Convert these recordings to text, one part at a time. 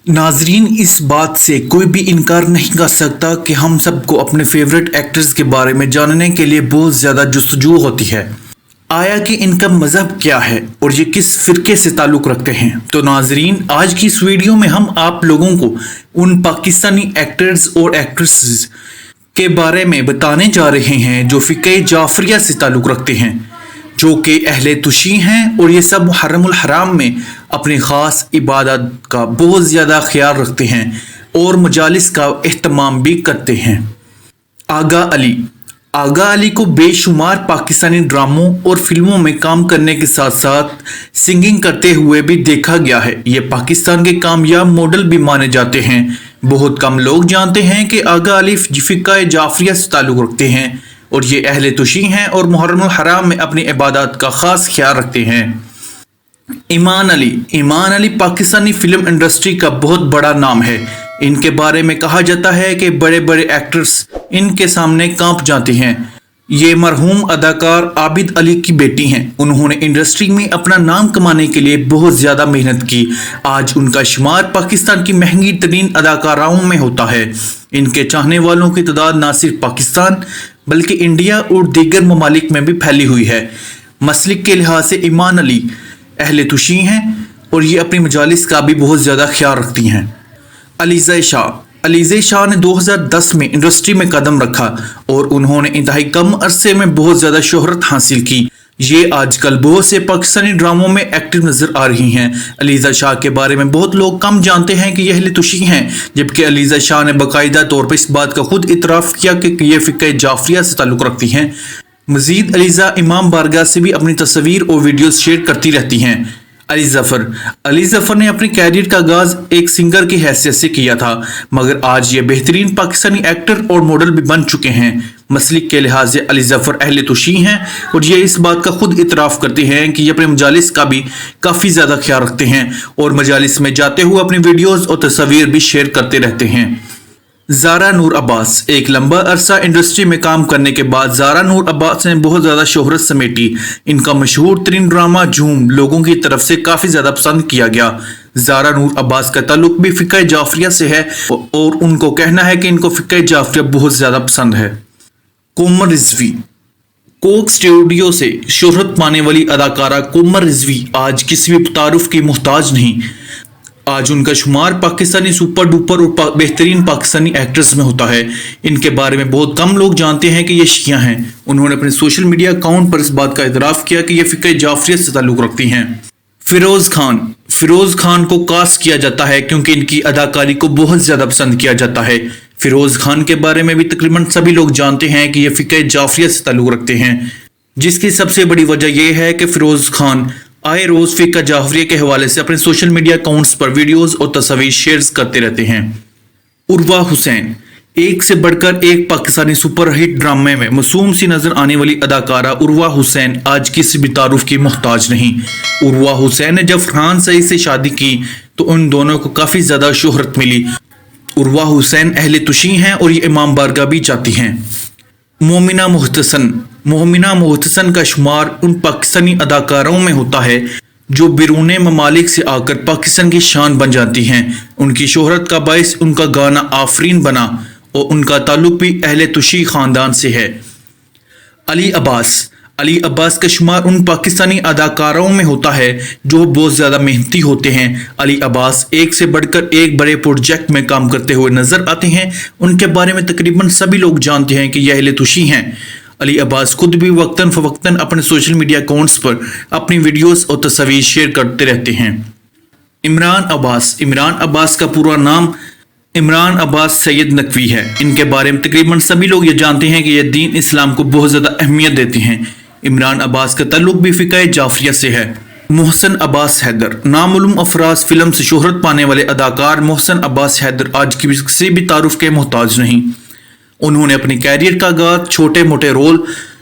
ناظرین، اس بات سے کوئی بھی انکار نہیں کر سکتا کہ ہم سب کو اپنے فیورٹ ایکٹرز کے بارے میں جاننے کے لیے بہت زیادہ جستجو ہوتی ہے۔ آیا کہ ان کا مذہب کیا ہے اور یہ کس فرقے سے تعلق رکھتے ہیں؟ تو ناظرین، آج کی اس ویڈیو میں ہم آپ لوگوں کو ان پاکستانی ایکٹرز اور ایکٹریسز کے بارے میں بتانے جا رہے ہیں جو فقہ جعفریہ سے تعلق رکھتے ہیں، جو کہ اہل تشیع ہیں، اور یہ سب محرم الحرام میں اپنی خاص عبادت کا بہت زیادہ خیال رکھتے ہیں اور مجالس کا اہتمام بھی کرتے ہیں۔ آغا علی کو بے شمار پاکستانی ڈراموں اور فلموں میں کام کرنے کے ساتھ ساتھ سنگنگ کرتے ہوئے بھی دیکھا گیا ہے۔ یہ پاکستان کے کامیاب ماڈل بھی مانے جاتے ہیں۔ بہت کم لوگ جانتے ہیں کہ آغا علی فقہ جعفریہ سے تعلق رکھتے ہیں اور یہ اہل تشیع ہیں اور محرم الحرام میں اپنی عبادات کا خاص خیال رکھتے ہیں۔ ایمان علی پاکستانی فلم انڈسٹری کا بہت بڑا نام ہے۔ ان کے بارے میں کہا جاتا ہے کہ بڑے بڑے ایکٹرز ان کے سامنے کانپ جاتے ہیں۔ یہ مرحوم اداکار عابد علی کی بیٹی ہیں۔ انہوں نے انڈسٹری میں اپنا نام کمانے کے لیے بہت زیادہ محنت کی۔ آج ان کا شمار پاکستان کی مہنگی ترین اداکاراؤں میں ہوتا ہے۔ ان کے چاہنے والوں کی تعداد نہ صرف پاکستان بلکہ انڈیا اور دیگر ممالک میں بھی پھیلی ہوئی ہے۔ مسلک کے لحاظ سے ایمان علی اہل تشیع ہیں اور یہ اپنی مجالس کا بھی بہت زیادہ خیال رکھتی ہیں۔ علیزہ شاہ نے 2010 میں انڈسٹری میں قدم رکھا اور انہوں نے انتہائی کم عرصے میں بہت زیادہ شہرت حاصل کی۔ یہ آج کل بہت سے پاکستانی ڈراموں میں ایکٹیو نظر آ رہی ہیں۔ علیزہ شاہ کے بارے میں بہت لوگ کم جانتے ہیں کہ یہ اہل تشیع ہیں، جبکہ علیزہ شاہ نے باقاعدہ طور پر اس بات کا خود اعتراف کیا کہ یہ فقہ جعفریہ سے تعلق رکھتی ہیں۔ مزید علیزہ امام بارگاہ سے بھی اپنی تصاویر اور ویڈیوز شیئر کرتی رہتی ہیں۔ علی ظفر نے اپنے کیریئر کا آغاز ایک سنگر کی حیثیت سے کیا تھا، مگر آج یہ بہترین پاکستانی ایکٹر اور ماڈل بھی بن چکے ہیں۔ مسلک کے لحاظ سے علی ظفر اہل تشیع ہیں اور یہ اس بات کا خود اعتراف کرتے ہیں کہ یہ اپنے مجالس کا بھی کافی زیادہ خیال رکھتے ہیں اور مجالس میں جاتے ہوئے اپنی ویڈیوز اور تصاویر بھی شیئر کرتے رہتے ہیں۔ زارا نور عباس ایک لمبا عرصہ انڈسٹری میں کام کرنے کے بعد زارا نور عباس نے بہت زیادہ شہرت سمیٹی۔ ان کا مشہور ترین ڈرامہ جھوم لوگوں کی طرف سے کافی زیادہ پسند کیا گیا۔ زارا نور عباس کا تعلق بھی فقہ جعفریہ سے ہے اور ان کو کہنا ہے کہ ان کو فقہ جعفریہ بہت زیادہ پسند ہے۔ کومر رضوی کوک اسٹوڈیو سے شہرت پانے والی اداکارہ کومر رضوی آج کسی بھی تعارف کی محتاج نہیں۔ آج ان کا شمار پاکستانی سپر ڈوپر اور بہترین پاکستانی ایکٹرز میں ہوتا ہے۔ ان کے بارے میں بہت کم لوگ جانتے ہیں کہ یہ شیعہ ہیں۔ انہوں نے اپنے سوشل میڈیا اکاؤنٹ پر اس بات کا اعتراف کیا کہ یہ فقہ جعفریہ سے تعلق رکھتی ہیں۔ فیروز خان کو کاسٹ کیا جاتا ہے کیونکہ ان کی اداکاری کو بہت زیادہ پسند کیا جاتا ہے۔ فیروز خان کے بارے میں بھی تقریباً سبھی لوگ جانتے ہیں کہ یہ فقہ جعفریہ سے تعلق رکھتے ہیں، جس کی سب سے بڑی وجہ یہ ہے کہ فیروز خان آئے روز فقہ جعفریہ کے حوالے سے اپنے سوشل میڈیا اکاؤنٹس پر ویڈیوز اور تصاویر شیئرز کرتے رہتے ہیں۔ عروہ حسین ایک سے بڑھ کر ایک پاکستانی سپر ہٹ ڈرامے میں معصوم سی نظر آنے والی اداکارہ عروہ حسین آج کسی بھی تعارف کی محتاج نہیں۔ عروہ حسین نے جب فرحان سعید سے شادی کی تو ان دونوں کو کافی زیادہ شہرت ملی۔ عروہ حسین اہل تشیع ہیں اور یہ امام بارگاہ بھی جاتی ہیں۔ مومنہ محتسن کا شمار ان پاکستانی اداکاروں میں ہوتا ہے جو بیرون ممالک سے آ کر پاکستان کی شان بن جاتی ہیں۔ ان کی شہرت کا باعث ان کا گانا آفرین بنا اور ان کا تعلق بھی اہل تشیع خاندان سے ہے۔ علی عباس کا شمار ان پاکستانی اداکاروں میں ہوتا ہے جو بہت زیادہ محنتی ہوتے ہیں۔ علی عباس ایک سے بڑھ کر ایک بڑے پروجیکٹ میں کام کرتے ہوئے نظر آتے ہیں۔ ان کے بارے میں تقریباً سبھی لوگ جانتے ہیں کہ یہ اہل تشیع ہیں۔ علی عباس خود بھی وقتاً فوقتاً اپنے سوشل میڈیا اکاؤنٹس پر اپنی ویڈیوز اور تصاویر شیئر کرتے رہتے ہیں۔ عمران عباس کا پورا نام عمران عباس سید نقوی ہے۔ ان کے بارے میں تقریباً سبھی لوگ یہ جانتے ہیں کہ یہ دین اسلام کو بہت زیادہ اہمیت دیتے ہیں۔ عمران عباس کا تعلق بھی فقہ جعفریہ سے ہے۔ محسن عباس حیدر نامعلوم افراز فلم سے شہرت پانے والے اداکار محسن عباس حیدر آج کسی بھی تعارف کے محتاج نہیں۔ انہوں نے اپنے کیریئر کا آغاز چھوٹے موٹے رول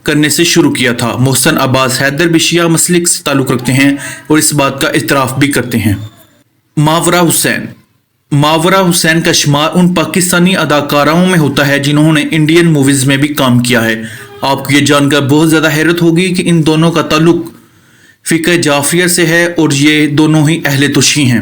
کرنے سے شروع کیا تھا۔ محسن عباس حیدر بھی شیعہ مسلک سے تعلق رکھتے ہیں اور اس بات کا اعتراف بھی کرتے ہیں۔ ماورا حسین کا شمار ان پاکستانی اداکاروں میں ہوتا ہے جنہوں نے انڈین موویز میں بھی کام کیا ہے۔ آپ کو یہ جان کر بہت زیادہ حیرت ہوگی کہ ان دونوں کا تعلق فقہ جعفریہ سے ہے اور یہ دونوں ہی اہل تشیع ہیں۔